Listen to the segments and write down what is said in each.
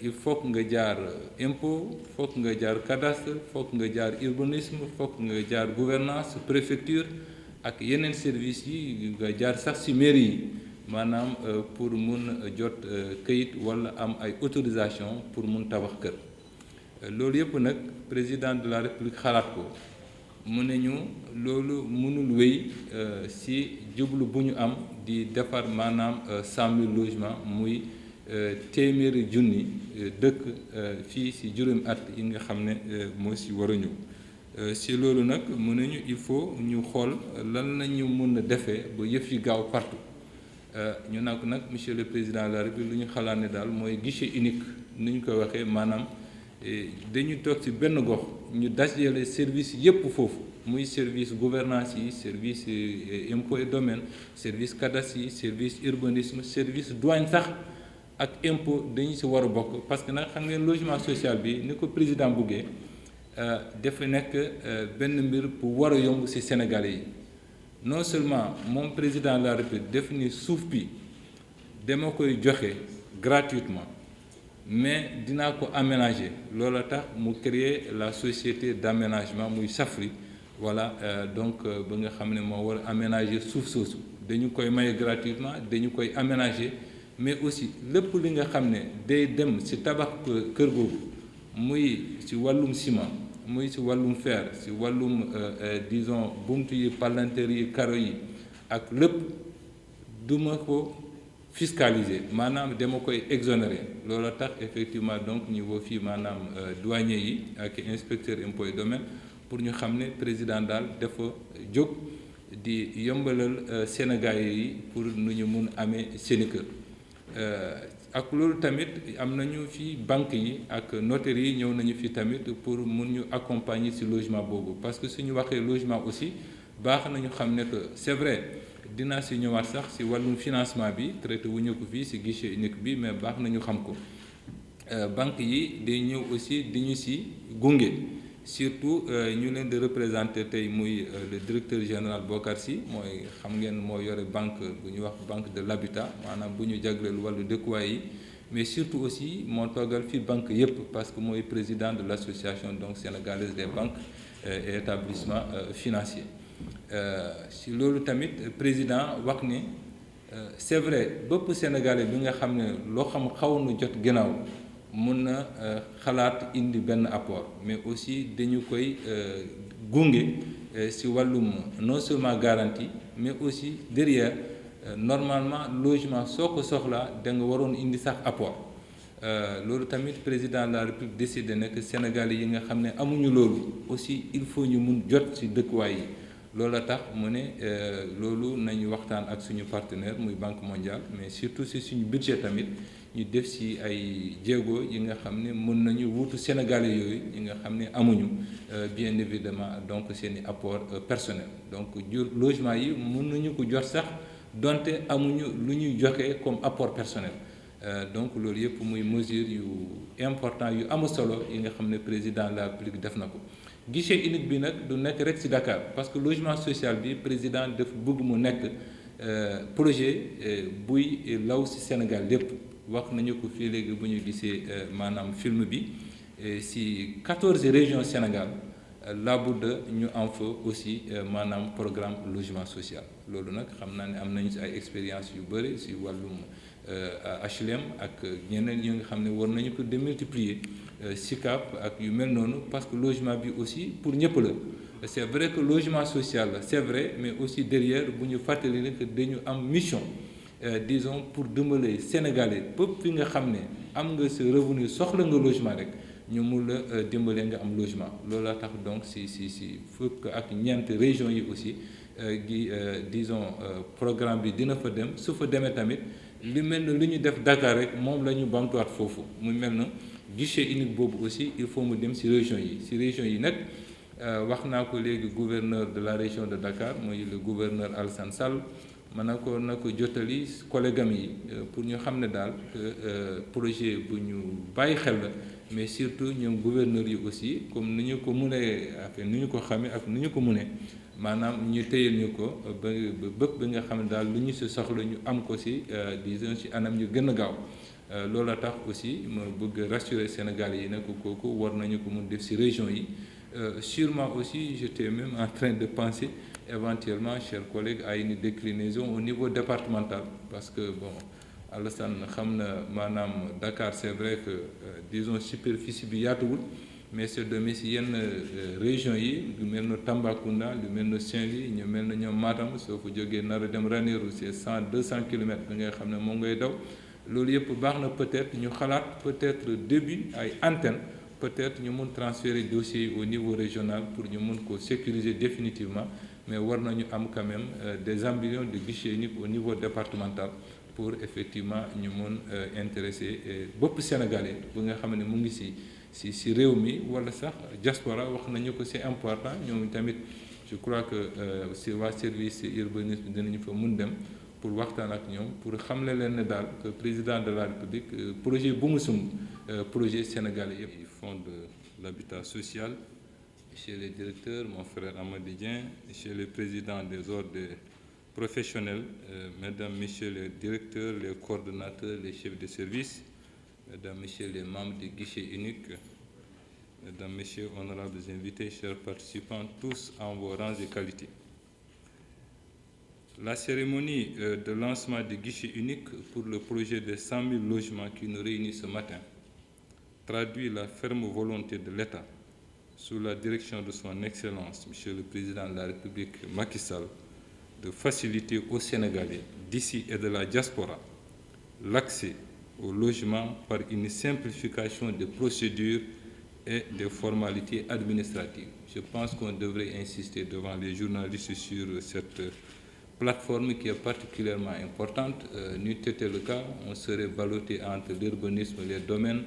il faut que nga jaar impôt faut que nga jaar cadastre faut que nga jaar urbanisme faut que nga jaar gouvernance préfecture ak yeneen services yi nga jaar sax ci mairie yi maanaam pour mun jot këyit walla am ay autorisation pour mun tabax kër loolu yëpp nag président de la république xalaat ko mu ne ñu loolu mënul wéy ci jublu bu ñu am di defar maanaam 100 000 logements muy téeméeri junni dëkk fii ci juróomi at yi nga xam ne moo ci war a ñëw ci loolu nag mu ne ñu il faut ñu xool lan la ñu mën a defee ba yëf yi gaaw partout ñu nag monsieur le président de la république lu ñu xalaat ne daal mooy guichet unique ni ñu koy waxee maanaam dañu toog ci benn gox ñu dajale service yépp foofu muy service gouvernance yi service impôt et domaine service cadastre yi service urbanisme service douane sax ak impôt dañu ci war a bokk parce que nag xam ngeen logement social bi ni ko président buggee dafa nekk benn mbir bu war a yomb ci Sénégalais yi non seulement moom président de la République def ni suuf bi dama koy joxe gratuitement mais dinaa ko aménager loola tax mu créer la société d'aménagement muy SAFRI voilà donc ba nga xam ne moo war a aménager suuf soosu dañu koy maye gratuitement dañu koy aménager mais aussi lépp li nga xam ne day dem ci tabax kër googu muy ci wàllum ciment muy ci wàllum fer ci wàllum disons buntu yi palanteer yi karo yi ak lépp duma ko fiscaliser maanaam dama koy exonérer loolu tax effectivement donc ñu woo fii maanaam douanier yi ak inspecteur impôt et domaine pour ñu xam ne président daal dafa jóg di yombalal Sénégalais yi pour nu ñu mun amee seeni kër ak loolu tamit am nañu fi banque yi ak notaire yi ñëw nañu fi tamit pour mun ñu accompagner ci logement boobu parce que suñu waxee logement aussi baax nañu xam ne que c'est vrai dinaa ci ñëwaat sax ci wàllum financement bi traité wu ñu ko fii ci guichet unique bi mais baax nañu xam ko banque yi day ñëw aussi di ñu ci gunge surtout ñu leen di représenter tey muy le directeur général Bokar Sy mooy xam ngeen moo yore banque bu ñuy wax banque de l'habitat maanaam bu ñu jagleel wàllu dëkkuwaay yi mais surtout aussi moo toogal fi banque yépp parce que mooy président de l'association donc sénégalaise des banques et établissements financiers si loolu tamit président wax ni c'est vrai bépp sénégalais bi nga xam ne loo xam xaw na jot gannaaw mun na xalaat indi benn apport mais aussi dañu koy gunge ci wàllum non seulement garantie mais aussi derrière normalement logement soo ko soxlaa da nga waroon indi sax apport loolu tamit président de la République décidé na que Sénégalais yi nga xam ne amuñu loolu aussi il faut ñu mun jot ci dëkkuwaay yi loolu tax mu ne loolu nañu waxtaan ak suñu partenaire muy Banque mondiale mais surtout ci suñu budget tamit ñu def ci ay jéego yi nga xam ne mën nañu wuutu Sénégalais yooyu yi nga xam ne amuñu bien évidemment donc seeni apport personnel donc jur logement yi mën nañu ko jot sax donte amuñu lu ñuy joxe comme apport personnel donc loolu yëpp muy mesure yu important yu am solo yi nga xam ne président de la République def na ko guichet unique bi nag du nekk rek ci Dakar parce que logement social bi président daf bëgg mu nekk projet buy law ci Sénégal lépp wax nañu ko fii léegi bu ñu gisee maanaam film bi ci 14 régions Sénégal labudda ñu am fa aussi maanaam programme logement social loolu nag xam naa ne am nañu ci ay expérience yu bëri ci wàllum HLM ak ñeneen yi nga xam ne war nañu ko démultiplier SICAP ak yu mel noonu parce que logement bi aussi pour ñëpp la c'est vrai que logement social la c'est vrai mais aussi derrière bu ñu fàttali ne que dañu am mission disons pour dimbale Sénégalais bépp fi nga xam ne am nga sa revenu soxla nga logement rek ñu mun la dimbale nga am logement loolu la tax donc si fukk ak ñeent régions yi aussi disons programme bi dina fa dem su fa demee tamit li mel na lu ñu def Dakar rek moom la ñu bamtuwaat foofu mu mel na guichet unique boobu aussi il faut mu dem ci région yi nag wax naa ko léegi gouverneur de la région de Dakar mooy le gouverneur Alassane Sall mën na ko jottali collègue am yi pour ñu xam ne daal projet bu ñu bàyyi xel la mais surtout ñoom gouverneur yi aussi comme ni ñu ko mënee ak ni ñu ko xamee ak ni ñu ko mënee maanaam ñu téyel ñu ko ba bëpp bi nga xam ne daal lu ñu ci soxla ñu am ko ci disons ci anam ñu gën a gaaw loolu tax aussi ma bëgg rassurer Sénégalais yi ne ko kooku war nañu ko mun def ci région yi. Sûrement aussi j'étais même en train de penser éventuellement, chers collègues, à une déclinaison au niveau départemental parce que bon Alassane xam na maanaam Dakar c'est vrai que disons superficie bi yaatuwul mais c'est demee ci yenn régions yi lu mel na Tambacounda lu mel na Saint-Louis ñu mel na ñoom Matam soo ko jógee nar a dem Ranérou c'est 100-200 kilomètres da ngay xam ne moom ngay daw loolu yëpp baax na peut-être ñu xalaat peut-être début ay antenne peut-être ñu mun transférer dossier au niveau régional pour ñu mun ko sécuriser définitivement mais war nañu am quand même des embryons de guichet unique au niveau départemental pour effectivement ñu mun intéresser bopp sénégalais bu nga xam ne mu ngi ci réew mi wala sax diaspora wax nañu ko c'est important ñoom tamit je crois que ci waa service urbanisme dinañu fa mun dem pour waxtaan ak ñoom pour xamle leen ne daal que président de la République projet bu mu sumb projet sénégalais yëpp. Fonds de l'habitat social, chez les directeurs, mon frère Amady Dieng, chez les présidents des ordres professionnels, mesdames, messieurs les directeurs, les coordonnateurs, les chefs de service, mesdames, messieurs les membres du guichet unique, mesdames, messieurs, honorables invités, chers participants, tous en vos rangs et qualités. La cérémonie de lancement du guichet unique pour le projet de 100 000 logements qui nous réunit ce matin traduit la ferme volonté de l'État, sous la direction de son Excellence, Monsieur le Président de la République Macky Sall, de faciliter aux Sénégalais d'ici et de la diaspora l'accès au logement par une simplification des procédures et des formalités administratives. Je pense qu'on devrait insister devant les journalistes sur cette plateforme qui est particulièrement importante. N'eût été le cas, on serait ballotté entre l'urbanisme, les domaines,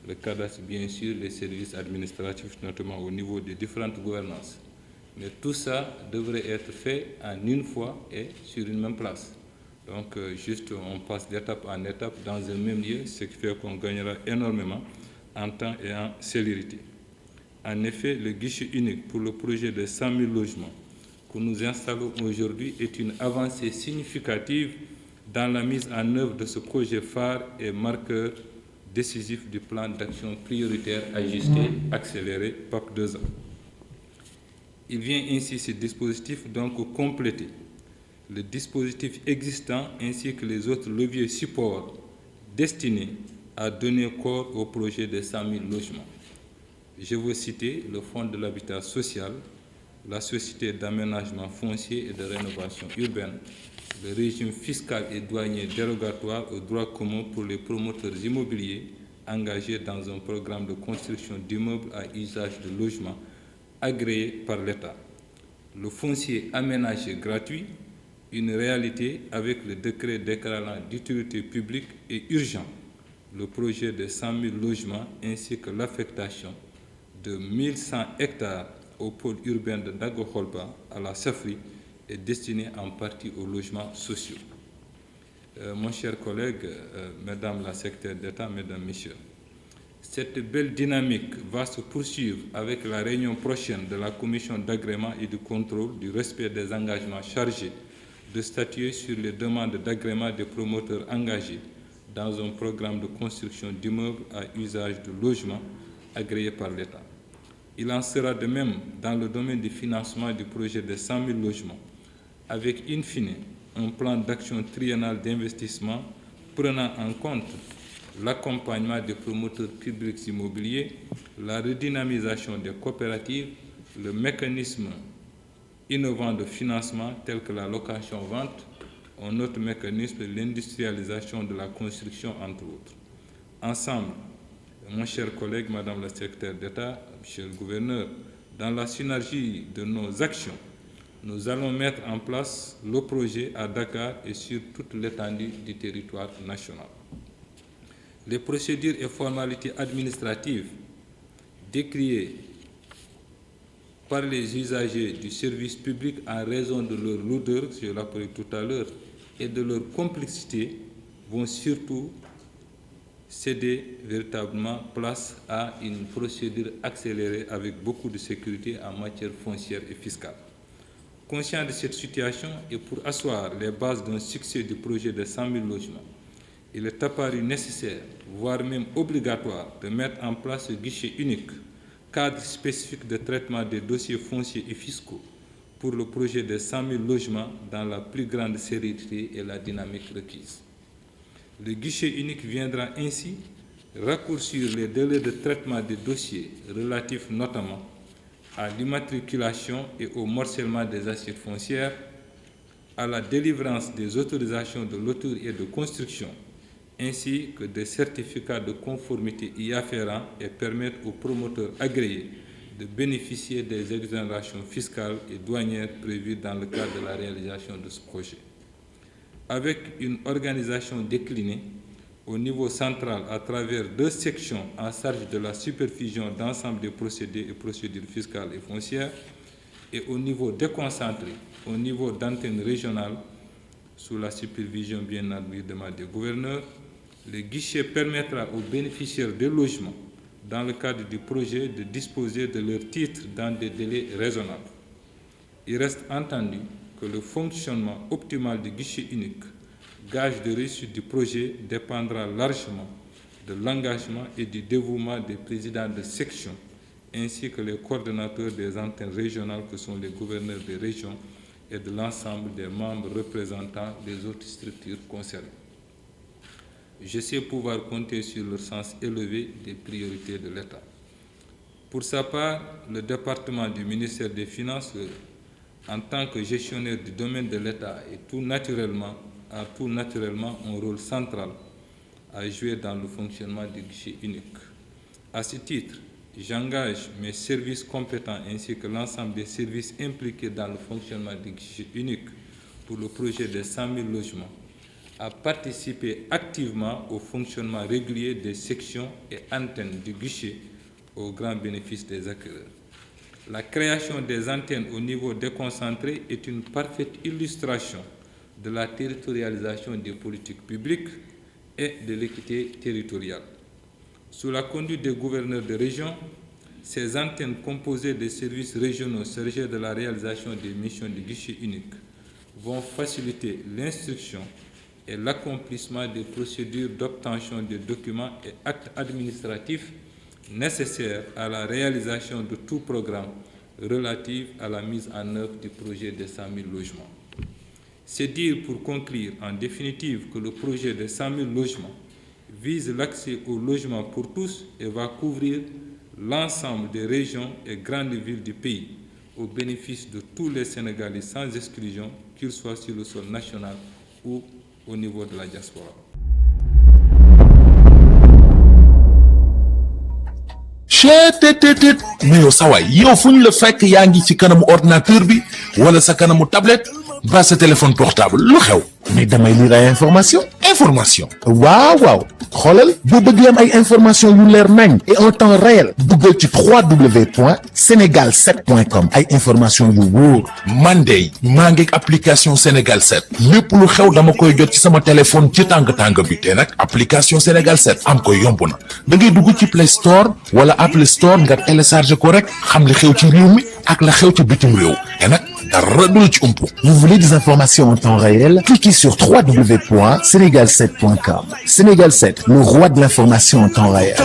le cadastre, bien sûr, les services administratifs, notamment au niveau des différentes gouvernances. Mais tout ça devrait être fait en une fois et sur une même place. Donc, juste, on passe d'étape en étape dans un même lieu, ce qui fait qu'on gagnera énormément en temps et en célérité. En effet, le guichet unique pour le projet de 100 000 logements que nous installons aujourd'hui est une avancée significative dans la mise en œuvre de ce projet phare et marqueur décisif du plan d'action prioritaire ajusté, accéléré, PAP 2 ans. Il vient ainsi ce dispositif donc compléter le dispositif existant ainsi que les autres leviers supports destinés à donner corps au projet de 100 000 logements. Je veux citer le Fonds de l'habitat social, la Société d'aménagement foncier et de rénovation urbaine, le régime fiscal et douanier dérogatoire aux droits communs pour les promoteurs immobiliers engagés dans un programme de construction d'immeubles à usage de logement agréé par l'État. Le foncier aménagé gratuit, une réalité avec le décret déclarant d'utilité publique et urgent, le projet de 100 000 logements ainsi que l'affectation de 1100 hectares au pôle urbain de Dago-Kholba à la Safri est destiné en partie aux logements sociaux. Mon cher collègue, Madame la secrétaire d'État, Mesdames, Messieurs, cette belle dynamique va se poursuivre avec la réunion prochaine de la commission d'agrément et de contrôle du respect des engagements chargés de statuer sur les demandes d'agrément des promoteurs engagés dans un programme de construction d'immeubles à usage de logement agréé par l'État. Il en sera de même dans le domaine du financement du projet de 100 000 logements, avec in fine un plan d'action triennal d'investissement prenant en compte l'accompagnement des promoteurs publics immobiliers, la redynamisation des coopératives, le mécanisme innovant de financement tel que la location-vente, un autre mécanisme, l'industrialisation de la construction, entre autres. Ensemble, mon cher collègue, Madame la secrétaire d'État, Monsieur le gouverneur, dans la synergie de nos actions, nous allons mettre en place le projet à Dakar et sur toute l'étendue du territoire national. Les procédures et formalités administratives décriées par les usagers du service public en raison de leur lourdeur, je l'ai rappelé tout à l'heure, et de leur complexité vont surtout céder véritablement place à une procédure accélérée avec beaucoup de sécurité en matière foncière et fiscale. Conscient de cette situation et pour asseoir les bases d'un succès du projet de 100 000 logements, il est apparu nécessaire, voire même obligatoire, de mettre en place ce guichet unique, cadre spécifique de traitement des dossiers fonciers et fiscaux pour le projet de 100 000 logements dans la plus grande sérénité et la dynamique requise. Le guichet unique viendra ainsi raccourcir les délais de traitement des dossiers relatifs notamment à l'immatriculation et au morcellement des assises foncières, à la délivrance des autorisations de loterie et de construction, ainsi que des certificats de conformité y afférents et permettre aux promoteurs agréés de bénéficier des exonérations fiscales et douanières prévues dans le cadre de la réalisation de ce projet. Avec une organisation déclinée au niveau central à travers 2 sections en charge de la supervision d'ensemble des procédés et procédures fiscales et foncières, et au niveau déconcentré, au niveau d'antenne régionale, sous la supervision bien évidemment des gouverneurs, le guichet permettra aux bénéficiaires des logements, dans le cadre du projet, de disposer de leurs titres dans des délais raisonnables. Il reste entendu que le fonctionnement optimal du guichet unique, gage de réussite du projet, dépendra largement de l'engagement et du dévouement des présidents de section, ainsi que les coordonnateurs des antennes régionales que sont les gouverneurs des régions et de l'ensemble des membres représentants des autres structures concernées. Je sais pouvoir compter sur le sens élevé des priorités de l'État. Pour sa part, le département du ministère des Finances, en tant que gestionnaire du domaine de l'État, a tout naturellement un rôle central à jouer dans le fonctionnement du guichet unique. À ce titre, j'engage mes services compétents ainsi que l'ensemble des services impliqués dans le fonctionnement du guichet unique pour le projet de 100 000 logements à participer activement au fonctionnement régulier des sections et antennes du guichet au grand bénéfice des acquéreurs. La création des antennes au niveau déconcentré est une parfaite illustration de la territorialisation des politiques publiques et de l'équité territoriale. Sous la conduite des gouverneurs de région, ces antennes composées des services régionaux chargés de la réalisation des missions du guichet unique vont faciliter l'instruction et l'accomplissement des procédures d'obtention des documents et actes administratifs nécessaires à la réalisation de tout programme relatif à la mise en œuvre du projet de 100 000 logements. C'est dire pour conclure en définitive que le projet de 100 000 logements vise l'accès au logement pour tous et va couvrir l'ensemble des régions et grandes villes du pays au bénéfice de tous les Sénégalais sans exclusion, qu'ils soient sur le sol national ou au niveau de la diaspora. mais yow sa waay yow fu ñu la fekk yaa ngi ci kanamu ordinateur bi wala sa kanamu tablette ba sa téléphone portable lu xew. mais damay lire ay information waaw xoolal boo bëgg am ay information yu leer nañ et en temps réel duggal ci www.senegal7.com ay information yu wóor. man de maa ngi application Sénégal 7 lépp lu xew dama koy jot ci sama téléphone ci tàng bi te nag application Sénégal 7 am ko yomb na da ngay dugg ci Play Store wala Apple Store nga télécharger ko rek xam li xew ci réew mi ak la xew ci bitim réew te nag dara du la ci umpu. Vous voulez des informations en temps réel? Cliquez sur www.senegal7.com. Sénégal 7, le roi de l'information en temps réel.